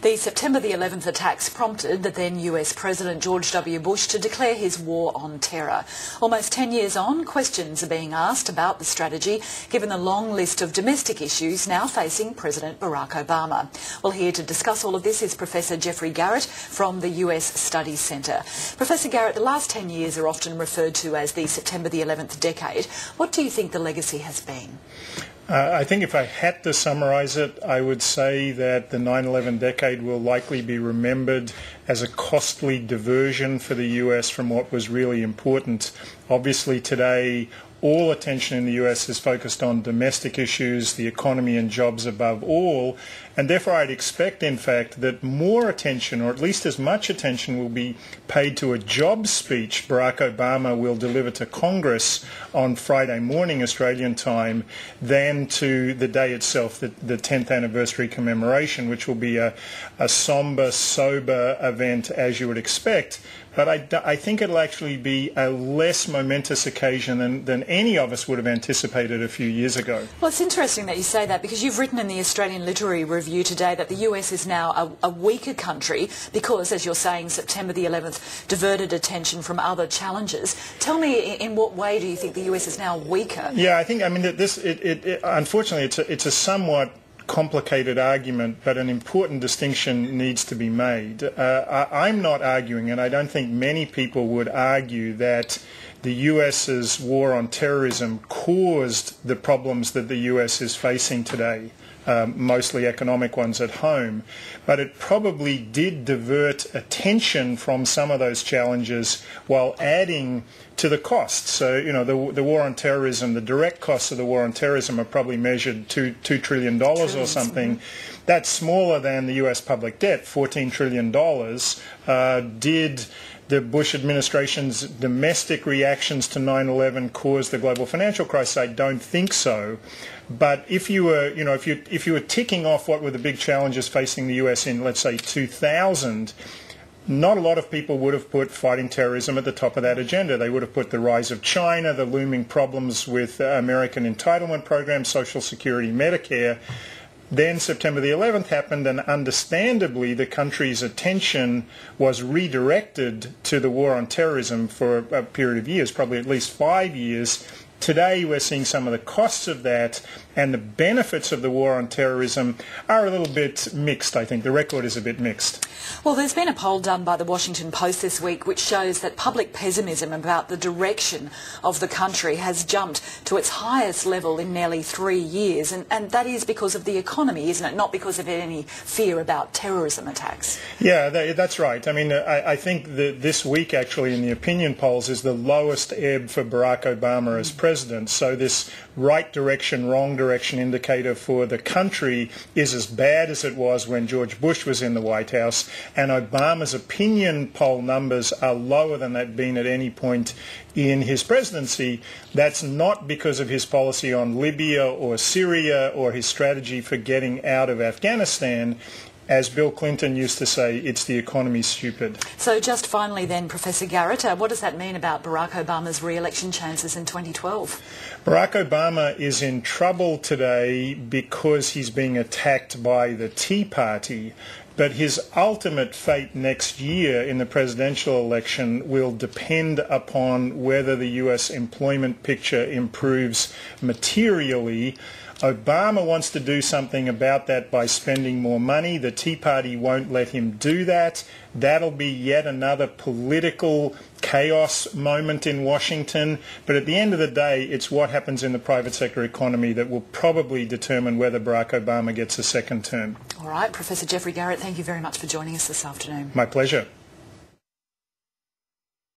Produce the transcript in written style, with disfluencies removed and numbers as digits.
The September the 11th attacks prompted the then US President George W. Bush to declare his war on terror. Almost 10 years on, questions are being asked about the strategy, given the long list of domestic issues now facing President Barack Obama. Well, here to discuss all of this is Professor Geoffrey Garrett from the US Studies Centre. Professor Garrett, the last 10 years are often referred to as the September the 11th decade. What do you think the legacy has been? I think if I had to summarise it, I would say that the 9/11 decade will likely be remembered as a costly diversion for the US from what was really important. Obviously today, all attention in the US is focused on domestic issues, the economy and jobs above all, and therefore I'd expect, in fact, that more attention, or at least as much attention, will be paid to a jobs speech Barack Obama will deliver to Congress on Friday morning Australian time than to the day itself, the 10th anniversary commemoration, which will be a sombre, sober event as you would expect. But I think it'll actually be a less momentous occasion than any of us would have anticipated a few years ago. Well, it's interesting that you say that, because you've written in the Australian Literary Review today that the US is now a weaker country because, as you're saying, September the 11th diverted attention from other challenges. Tell me, in what way do you think the US is now weaker? Yeah, I think, unfortunately, it's a somewhat complicated argument, but an important distinction needs to be made. I'm not arguing, and I don't think many people would argue, that the US's war on terrorism caused the problems that the US is facing today, mostly economic ones at home, but it probably did divert attention from some of those challenges while adding to the costs. So, you know, the war on terrorism, the direct costs of the war on terrorism are probably measured $2 trillion or something. That's smaller than the US public debt, $14 trillion. Did the Bush administration's domestic reactions to 9/11 cause the global financial crisis? I don't think so. But if you were, if you were ticking off what were the big challenges facing the US in, let's say, 2000, not a lot of people would have put fighting terrorism at the top of that agenda. They would have put the rise of China, the looming problems with American entitlement programs, Social Security, Medicare. Then September the 11th happened, and understandably the country's attention was redirected to the war on terrorism for a period of years, probably at least 5 years. Today we're seeing some of the costs of that, and the benefits of the war on terrorism are a little bit mixed, I think. The record is a bit mixed. Well, there's been a poll done by the Washington Post this week which shows that public pessimism about the direction of the country has jumped to its highest level in nearly 3 years, and that is because of the economy, isn't it? Not because of any fear about terrorism attacks. Yeah, that's right. I mean, I think that this week, actually, in the opinion polls, is the lowest ebb for Barack Obama as president. So this right direction, wrong direction indicator for the country is as bad as it was when George Bush was in the White House, and Obama's opinion poll numbers are lower than they've been at any point in his presidency. That's not because of his policy on Libya or Syria or his strategy for getting out of Afghanistan. As Bill Clinton used to say, it's the economy, stupid. So just finally then, Professor Garrett, what does that mean about Barack Obama's re-election chances in 2012? Barack Obama is in trouble today because he's being attacked by the Tea Party. But his ultimate fate next year in the presidential election will depend upon whether the US employment picture improves materially. Obama wants to do something about that by spending more money. The Tea Party won't let him do that. That'll be yet another political chaos moment in Washington. But at the end of the day, it's what happens in the private sector economy that will probably determine whether Barack Obama gets a second term. All right, Professor Geoffrey Garrett, thank you very much for joining us this afternoon. My pleasure.